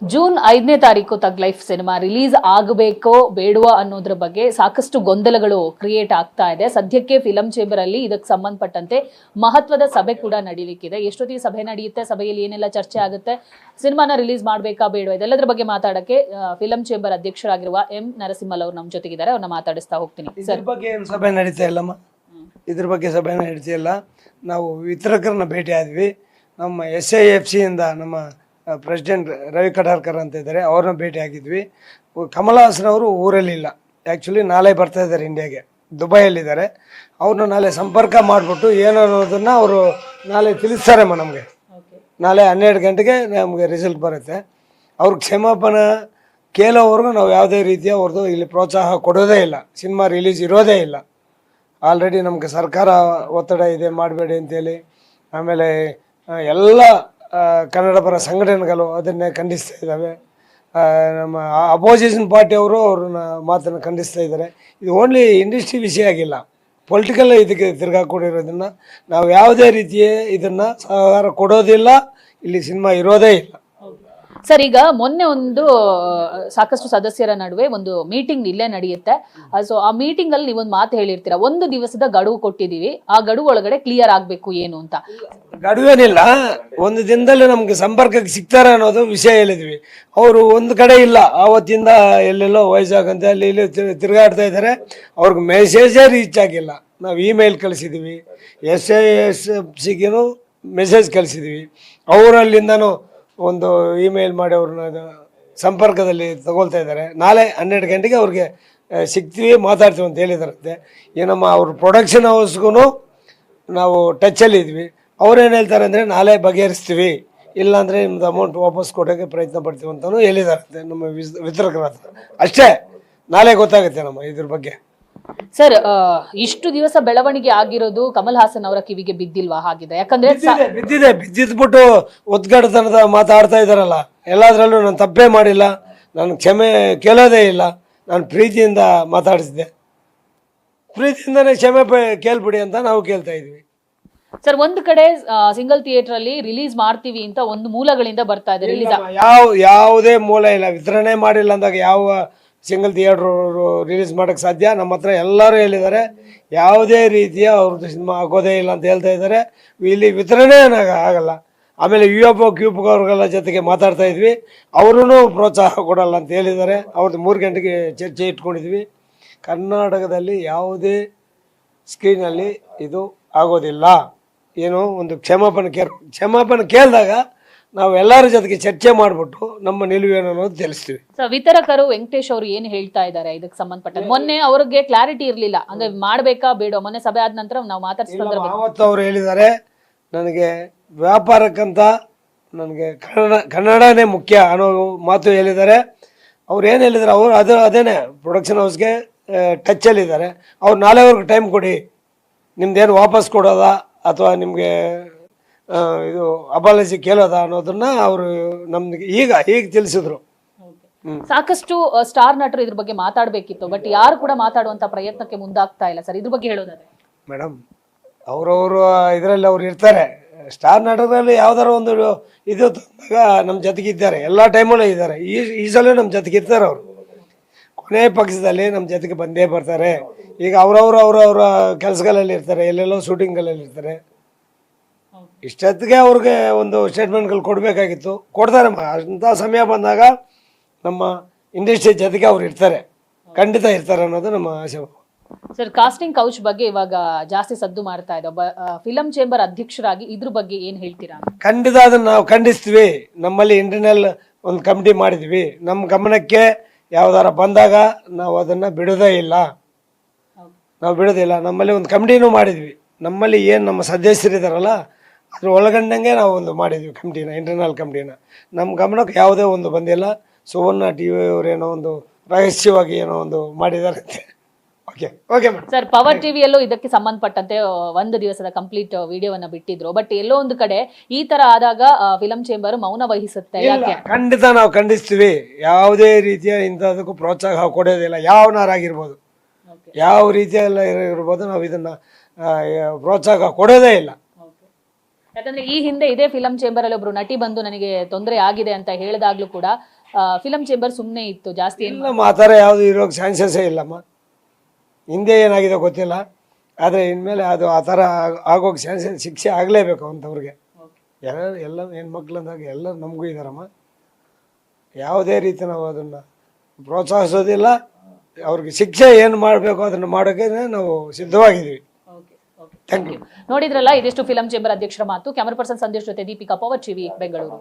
June 5ನೇ ತಾರೀಕು ತಗ್ life cinema release ಆಗಬೇಕೋ ಬೇಡವಾ ಅನ್ನೋದ್ರ ಬಗ್ಗೆ ಸಾಕಷ್ಟು ಗೊಂದಲಗಳು ಕ್ರಿಯೇಟ್ ಆಗ್ತಾ ಇದೆ. ಸದ್ಯಕ್ಕೆ ಫಿಲಂ ಚೇಂಬರ್ ಅಲ್ಲಿ ಇದಕ್ಕೆ ಸಂಬಂಧಪಟ್ಟಂತೆ ಮಹತ್ವದ ಸಭೆ ಕೂಡ ನಡೀಲಿಕ್ಕಿದೆ. ಎಷ್ಟೊತ್ತಿಗೆ ಸಭೆ ನಡೆಯುತ್ತೆ, ಸಭೆಯಲ್ಲಿ ಏನೆಲ್ಲ ಚರ್ಚೆ ಆಗುತ್ತೆ, ಸಿನಿಮಾನ ರಿಲೀಸ್ ಮಾಡಬೇಕಾ ಬೇಡವಾ, ಇದೆಲ್ಲದರ ಬಗ್ಗೆ ಮಾತಾಡಕ್ಕೆ ಫಿಲಂ ಚೇಂಬರ್ ಅಧ್ಯಕ್ಷರಾಗಿರುವ ಎಂ ನರಸಿಂಹಲ್ ಅವರು ನಮ್ಮ ಜೊತೆಗಿದ್ದಾರೆ. ಅವ್ರನ್ನ ಮಾತಾಡಿಸ್ತಾ ಹೋಗ್ತೀನಿ. ಸರ್, ಬಗ್ಗೆ ಏನು ಸಭೆ ನಡೀತಾ ಇಲ್ಲಮ್ಮ, ಇದ್ರ ಬಗ್ಗೆ ಸಭೆ ನಡೀತಾ ಇಲ್ಲ. ನಾವು ವಿತರಕರನ್ನ ಭೇಟಿ ಆದ್ವಿ. ನಮ್ಮ SIFC ಇಂದ ನಮ್ಮ ಪ್ರೆಸಿಡೆಂಟ್ ರವಿ ಕಡಾರ್ಕರ್ ಅಂತ ಇದ್ದಾರೆ, ಅವ್ರನ್ನ ಭೇಟಿ ಆಗಿದ್ವಿ. ಕಮಲ್ ಹಾಸನ್ ಅವರು ಊರಲ್ಲಿಲ್ಲ, ಆ್ಯಕ್ಚುಲಿ ನಾಳೆ ಬರ್ತಾ ಇದ್ದಾರೆ ಇಂಡಿಯಾಗೆ, ದುಬೈಯಲ್ಲಿದ್ದಾರೆ. ಅವ್ರನ್ನ ನಾಳೆ ಸಂಪರ್ಕ ಮಾಡಿಬಿಟ್ಟು ಏನು ಅನ್ನೋದನ್ನು ಅವರು ನಾಳೆ ತಿಳಿಸ್ತಾರಮ್ಮ ನಮಗೆ. ನಾಳೆ 12 ಗಂಟೆಗೆ ನಮಗೆ ರಿಸಲ್ಟ್ ಬರುತ್ತೆ. ಅವ್ರಿಗೆ ಕ್ಷಮಾಪಣೆ ಕೇಳೋವರೆಗೂ ನಾವು ಯಾವುದೇ ರೀತಿಯ ಅವ್ರದ್ದು ಇಲ್ಲಿ ಪ್ರೋತ್ಸಾಹ ಕೊಡೋದೇ ಇಲ್ಲ, ಸಿನಿಮಾ ರಿಲೀಸ್ ಇರೋದೇ ಇಲ್ಲ. ಆಲ್ರೆಡಿ ನಮಗೆ ಸರ್ಕಾರ ಒತ್ತಡ ಇದೆ ಮಾಡಬೇಡಿ ಅಂತೇಳಿ. ಆಮೇಲೆ ಎಲ್ಲ ಕನ್ನಡ ಪರ ಸಂಘಟನೆಗಳು ಅದನ್ನೇ ಖಂಡಿಸ್ತಾ ಇದ್ದಾವೆ. ನಮ್ಮ ಅಪೋಸಿಷನ್ ಪಾರ್ಟಿಯವರು ಅವ್ರನ್ನ ಮಾತನ್ನು ಖಂಡಿಸ್ತಾ ಇದ್ದಾರೆ. ಇದು ಓನ್ಲಿ ಇಂಡಸ್ಟ್ರಿ ವಿಷಯ ಆಗಿಲ್ಲ, ಪೊಲಿಟಿಕಲ್ ಇದಕ್ಕೆ ತಿರ್ಗಾಕೊಂಡಿರೋದನ್ನು ನಾವು ಯಾವುದೇ ರೀತಿಯ ಇದನ್ನು ಸಹಕಾರ ಕೊಡೋದಿಲ್ಲ. ಇಲ್ಲಿ ಸಿನಿಮಾ ಇರೋದೇ ಇಲ್ಲ. ಸರ್, ಈಗ ಮೊನ್ನೆ ಒಂದು ಸಾಕಷ್ಟು ಸದಸ್ಯರ ನಡುವೆ ಒಂದು ಮೀಟಿಂಗ್ ಇಲ್ಲೇ ನಡೆಯುತ್ತೆ. ಸೊ ಆ ಮೀಟಿಂಗ್ ಅಲ್ಲಿ ನೀವೊಂದು ಮಾತು ಹೇಳಿರ್ತೀರಾ, 1 ದಿವಸದ ಗಡುವು ಕೊಟ್ಟಿದೀವಿ, ಆ ಗಡುವು ಒಳಗಡೆ ಕ್ಲಿಯರ್ ಆಗ್ಬೇಕು ಏನು ಅಂತ. ಗಡುವೇನಿಲ್ಲ, 1 ದಿನದಲ್ಲಿ ನಮ್ಗೆ ಸಂಪರ್ಕಕ್ಕೆ ಸಿಗ್ತಾರೆ ಅನ್ನೋದು ವಿಷಯ ಹೇಳಿದ್ವಿ. ಅವರು ಒಂದು ಕಡೆ ಇಲ್ಲ, ಆವತ್ತಿಂದ ಎಲ್ಲೆಲ್ಲೋ ವೈಜಾಗ್ ಅಂತ ಅಲ್ಲಿ ಇಲ್ಲಿ ತಿರುಗಾಡ್ತಾ ಇದ್ದಾರೆ. ಅವ್ರಿಗೆ ಮೆಸೇಜೇ ರೀಚ್ ಆಗಿಲ್ಲ. ನಾವು ಇಮೇಲ್ ಕಳಿಸಿದ್ವಿ, SIFCಗೂ ಮೆಸೇಜ್ ಕಳಿಸಿದ್ವಿ. ಅವರಲ್ಲಿಂದನೂ ಒಂದು ಇಮೇಲ್ ಮಾಡಿ ಅವ್ರನ್ನ ಸಂಪರ್ಕದಲ್ಲಿ ತಗೊಳ್ತಾ ಇದ್ದಾರೆ. ನಾಳೆ 12 ಗಂಟೆಗೆ ಅವ್ರಿಗೆ ಸಿಗ್ತೀವಿ, ಮಾತಾಡ್ತೀವಿ ಅಂತ ಹೇಳಿದಾರಂತೆ. ಏನಮ್ಮ ಅವ್ರ ಪ್ರೊಡಕ್ಷನ್ ಹೌಸ್ಗೂ ನಾವು ಟಚ್ಚಲ್ಲಿ ಇದ್ವಿ. ಅವ್ರೇನು ಹೇಳ್ತಾರೆ ಅಂದರೆ ನಾಳೆ ಬಗೆಹರಿಸ್ತೀವಿ, ಇಲ್ಲಾಂದರೆ ನಿಮ್ದು ಅಮೌಂಟ್ ವಾಪಸ್ ಕೊಡೋಕ್ಕೆ ಪ್ರಯತ್ನ ಪಡ್ತೀವಿ ಅಂತಲೂ ಹೇಳಿದಾರಂತೆ ನಮ್ಮ ವಿತರಕರ ಹತ್ರ. ಅಷ್ಟೇ, ನಾಳೆ ಗೊತ್ತಾಗುತ್ತೆ ನಮ್ಮ ಇದ್ರ ಬಗ್ಗೆ. ಸರ್, ಇಷ್ಟು ದಿವಸ ಬೆಳವಣಿಗೆ ಆಗಿರೋದು ಕಮಲ್ ಹಾಸನ್ ಅವರ ಕಿವಿಗೆ ಬಿದ್ದಿಲ್ವಾ? ಹಾಗಿದೆ, ಯಾಕಂದ್ರೆ ಬಿದ್ದಿದ್ಬಿಟ್ಟು ಒದ್ಗಡತನದ ಮಾತಾಡ್ತಾ ಇದಾರಲ್ಲ. ಎಲ್ಲದರಲ್ಲೂ ನಾನು ತಪ್ಪೇ ಮಾಡಿಲ್ಲ, ನಾನು ಕ್ಷಮೆ ಕೇಳೋದೇ ಇಲ್ಲ, ನಾನು ಪ್ರೀತಿಯಿಂದ ಮಾತಾಡಿಸಿದ್ದೆ, ಪ್ರೀತಿಯಿಂದನೇ ಕ್ಷಮೆ ಕೇಳ್ಬಿಡಿ ಅಂತ ನಾವು ಕೇಳ್ತಾ ಇದ್ವಿ. ಸರ್, ಒಂದು ಕಡೆ ಸಿಂಗಲ್ ಥಿಯೇಟರ್ ಅಲ್ಲಿ ರಿಲೀಸ್ ಮಾಡ್ತೀವಿ ಅಂತ ಒಂದು ಮೂಲಗಳಿಂದ ಬರ್ತಾ ಇದೆ. ರಿಲೀಸ್ ಯಾವುದೇ ಮೂಲ ಇಲ್ಲ, ವಿತರಣೆ ಮಾಡಿಲ್ಲ ಅಂದಾಗ ಯಾವ ಸಿಂಗಲ್ ಥಿಯೇಟ್ರು ರಿಲೀಸ್ ಮಾಡೋಕ್ಕೆ ಸಾಧ್ಯ? ನಮ್ಮ ಹತ್ರ ಎಲ್ಲರೂ ಹೇಳಿದ್ದಾರೆ, ಯಾವುದೇ ರೀತಿಯ ಅವ್ರದ್ದು ಸಿನಿಮಾ ಆಗೋದೇ ಇಲ್ಲ ಅಂತ ಹೇಳ್ತಾ ಇದ್ದಾರೆ. ಇಲ್ಲಿ ವಿತರಣೆ ಆಗಲ್ಲ. ಆಮೇಲೆ UFO ಕ್ಯೂಬ್ ಅವ್ರಿಗೆಲ್ಲ ಜೊತೆಗೆ ಮಾತಾಡ್ತಾ ಇದ್ವಿ, ಅವರೂ ಪ್ರೋತ್ಸಾಹ ಕೊಡಲ್ಲ ಅಂತ ಹೇಳಿದ್ದಾರೆ. ಅವ್ರದ್ದು 3 ಗಂಟೆಗೆ ಚರ್ಚೆ ಇಟ್ಕೊಂಡಿದ್ವಿ. ಕರ್ನಾಟಕದಲ್ಲಿ ಯಾವುದೇ ಸ್ಕ್ರೀನಲ್ಲಿ ಇದು ಆಗೋದಿಲ್ಲ. ಏನೋ ಒಂದು ಕ್ಷಮಾಪಣೆ ಕೇಳಿದಾಗ ನಾವು ಎಲ್ಲರ ಜೊತೆಗೆ ಚರ್ಚೆ ಮಾಡಿಬಿಟ್ಟು ನಮ್ಮ ನಿಲುವೇನು ಅನ್ನೋದು ತಿಳಿಸ್ತೀವಿ. ವಿತರಕರು ವೆಂಕಟೇಶ್ ಅವರು ಏನು ಹೇಳ್ತಾ ಇದ್ದಾರೆ ಇದಕ್ಕೆ ಸಂಬಂಧಪಟ್ಟ? ಮೊನ್ನೆ ಅವ್ರಿಗೆ ಕ್ಲಾರಿಟಿ ಇರಲಿಲ್ಲ, ಅಂದ್ರೆ ಮಾಡಬೇಕಾ ಬೇಡ. ಮೊನ್ನೆ ಸಭೆ ಆದ ನಂತರ ನಾವು ಮಾತಾಡ್ಸಿದ್ರೆ ಅವತ್ತು ಅವ್ರು ಹೇಳಿದ್ದಾರೆ, ನನಗೆ ವ್ಯಾಪಾರಕ್ಕಂತ ನನಗೆ ಕನ್ನಡನೇ ಮುಖ್ಯ ಅನ್ನೋ ಮಾತು ಹೇಳಿದ್ದಾರೆ. ಅವ್ರು ಏನು ಹೇಳಿದ್ದಾರೆ, ಅವರು ಅದೇನೆ ಪ್ರೊಡಕ್ಷನ್ ಹೌಸ್ಗೆ ಟಚ್ಚಲ್ಲಿದ್ದಾರೆ. ಅವ್ರು ನಾಳೆವರೆಗೂ ಟೈಮ್ ಕೊಡಿ, ನಿಮ್ದೇನು ವಾಪಸ್ ಕೊಡೋದಾ ಅಥವಾ ನಿಮಗೆ ಇದು ಅಪಾಲಜಿ ಕೇಳೋದ ಅನ್ನೋದನ್ನ ಅವರು ನಮ್ಗೆ ಈಗ ತಿಳಿಸಿದ್ರು. ಸಾಕಷ್ಟು ಸ್ಟಾರ್ ನಟರು ಇದ್ರ ಬಗ್ಗೆ ಮಾತಾಡಬೇಕಿತ್ತು, ಬಟ್ ಯಾರು ಕೂಡ ಮಾತಾಡುವಂತ ಪ್ರಯತ್ನಕ್ಕೆ ಮುಂದಾಗ್ತಾ ಇಲ್ಲ. ಸರ್, ಇದ್ರ ಬಗ್ಗೆ ಹೇಳೋದಾದ್ರೆ ಮೇಡಮ್, ಅವರವರು ಇದರಲ್ಲಿ ಅವ್ರು ಇರ್ತಾರೆ. ಸ್ಟಾರ್ ನಟರಲ್ಲಿ ಯಾವ್ದಾರ ಒಂದು ಇದು ತಂದಾಗ ನಮ್ಮ ಜೊತೆಗಿದ್ದಾರೆ, ಎಲ್ಲ ಟೈಮಲ್ಲೂ ಇದ್ದಾರೆ. ಈ ಸಲ ನಮ್ಮ ಜೊತೆಗಿರ್ತಾರೆ. ಅವರು ಕೊನೆ ಪಕ್ಷದಲ್ಲಿ ನಮ್ಮ ಜೊತೆಗೆ ಬಂದೇ ಬರ್ತಾರೆ. ಈಗ ಅವರವರ ಕೆಲಸಗಳಲ್ಲಿ ಇರ್ತಾರೆ, ಎಲ್ಲೆಲ್ಲೋ ಶೂಟಿಂಗ್ಗಳಲ್ಲಿ ಇರ್ತಾರೆ. ಇಷ್ಟೊತ್ತಿಗೆ ಅವ್ರಿಗೆ ಒಂದು ಸ್ಟೇಟ್ಮೆಂಟ್ಗಳು ಕೊಡಬೇಕಾಗಿತ್ತು, ಕೊಡ್ತಾರೆ. ಅಂಥ ಸಮಯ ಬಂದಾಗ ನಮ್ಮ ಇಂಡಸ್ಟ್ರಿ ಜೊತೆಗೆ ಅವ್ರು ಇರ್ತಾರೆ, ಖಂಡಿತ ಇರ್ತಾರೆ ಅನ್ನೋದು ನಮ್ಮ ಆಸೆ. ಸರ್, ಕಾಸ್ಟಿಂಗ್ ಕೌಚ್ ಬಗ್ಗೆ ಇವಾಗ ಜಾಸ್ತಿ ಸದ್ದು ಮಾಡ್ತಾ ಇದೆ. ಒಬ್ಬ ಫಿಲಂ ಚೇಂಬರ್ ಅಧ್ಯಕ್ಷರಾಗಿ ಇದ್ರ ಬಗ್ಗೆ ಏನು ಹೇಳ್ತೀರಾ? ಖಂಡಿತ ಅದನ್ನು ನಾವು ಖಂಡಿಸ್ತೀವಿ. ನಮ್ಮಲ್ಲಿ ಇಂಟರ್ನಲ್ ಒಂದು ಕಮಿಟಿ ಮಾಡಿದ್ವಿ, ನಮ್ಮ ಗಮನಕ್ಕೆ ಯಾವ್ದಾರ ಬಂದಾಗ ನಾವು ಅದನ್ನು ಬಿಡೋದೇ ಇಲ್ಲ. ನಮ್ಮಲ್ಲಿ ಒಂದು ಕಮಿಟಿನೂ ಮಾಡಿದ್ವಿ. ನಮ್ಮಲ್ಲಿ ಏನು ನಮ್ಮ ಸದಸ್ಯರಿದ್ದಾರಲ್ಲ ಅದ್ರ ಒಳಗಂಡಂಗೆ ನಾವು ಒಂದು ಮಾಡಿದ್ವಿ ಕಮಿಟಿನ, ಇಂಟರ್ನಲ್ ಕಮಿಟಿನ. ನಮ್ಮ ಗಮನಕ್ಕೆ ಯಾವುದೇ ಒಂದು ಬಂದಿಲ್ಲ. ಸುವರ್ಣ TV ಅವರು ಏನೋ ಒಂದು ರಹಸ್ಯವಾಗಿ ಏನೋ ಒಂದು ಮಾಡಿದ್ದಾರೆ. Okay madam. ಸರ್, ಪವರ್ ಟಿವಿಯಲ್ಲೂ ಇದಕ್ಕೆ ಸಂಬಂಧಪಟ್ಟಂತೆ 1 ದಿವಸದ ಕಂಪ್ಲೀಟ್ ವಿಡಿಯೋವನ್ನ ಬಿಟ್ಟಿದ್ರು. ಬಟ್ ಎಲ್ಲೋ ಒಂದು ಕಡೆ ಈ ತರ ಆದಾಗ ಫಿಲಂ ಚೇಂಬರ್ ಮೌನ ವಹಿಸುತ್ತೆ. ಯಾಕೆ? ಖಂಡಿತ ನಾವು ಖಂಡಿಸ್ತೀವಿ. ಯಾವುದೇ ರೀತಿಯ ಇಂಥದಕ್ಕೂ ಪ್ರೋತ್ಸಾಹ ಕೊಡೋದಿಲ್ಲ. ಯಾವನಾರಾಗಿರ್ಬೋದು, ಯಾವ ರೀತಿಯಲ್ಲ ಇರ್ಬೋದು, ನಾವು ಇದನ್ನ ಪ್ರೋತ್ಸಾಹ ಕೊಡೋದೇ ಇಲ್ಲ. ಯಾಕಂದ್ರೆ ಈ ಹಿಂದೆ ಇದೇ ಫಿಲಂ ಚೇಂಬರ್ ಅಲ್ಲಿ ಒಬ್ರು ನಟಿ ಬಂದು ನನಗೆ ತೊಂದರೆ ಆಗಿದೆ ಅಂತ ಹೇಳಿದಾಗ್ಲೂ ಕೂಡ ಫಿಲಂ ಚೇಂಬರ್ ಸುಮ್ಮನೆ ಇತ್ತು, ಜಾಸ್ತಿ ಏನು ಇಲ್ಲಮ್ಮ, ಆ ಥರ ಯಾವುದು ಇರೋಕ್ಕೆ ಚಾನ್ಸಸ್ಸೇ ಇಲ್ಲಮ್ಮ. ಹಿಂದೆ ಏನಾಗಿದೆ ಗೊತ್ತಿಲ್ಲ, ಆದರೆ ಇನ್ಮೇಲೆ ಅದು ಆ ಥರ ಆಗೋಕ್ಕೆ ಚಾನ್ಸಸ್, ಶಿಕ್ಷೆ ಆಗಲೇಬೇಕು ಅಂಥವ್ರಿಗೆ. ಎಲ್ಲ ಹೆಣ್ಮಕ್ಳು ಅಂದಾಗ ಎಲ್ಲರೂ ನಮಗೂ ಇದ್ದಾರಮ್ಮ. ಯಾವುದೇ ರೀತಿ ನಾವು ಅದನ್ನು ಪ್ರೋತ್ಸಾಹಿಸೋದಿಲ್ಲ. ಅವ್ರಿಗೆ ಶಿಕ್ಷೆ ಏನು ಮಾಡಬೇಕು ಅದನ್ನು ಮಾಡೋಕ್ಕೆ ನಾವು ಸಿದ್ಧವಾಗಿದ್ದೀವಿ. Thank you. ನೋಡಿದ್ರಲ್ಲ, ಇದಿಷ್ಟು ಫಿಲಂ ಚೇಂಬರ್ ಅಧ್ಯಕ್ಷರ ಮಾತು. ಕ್ಯಾಮರಾ ಪರ್ಸನ್ ಸಂದೇಶ್ ಜೊತೆ ದೀಪಿಕಾ, ಪವರ್ ಟಿವಿ, ಬೆಂಗಳೂರು.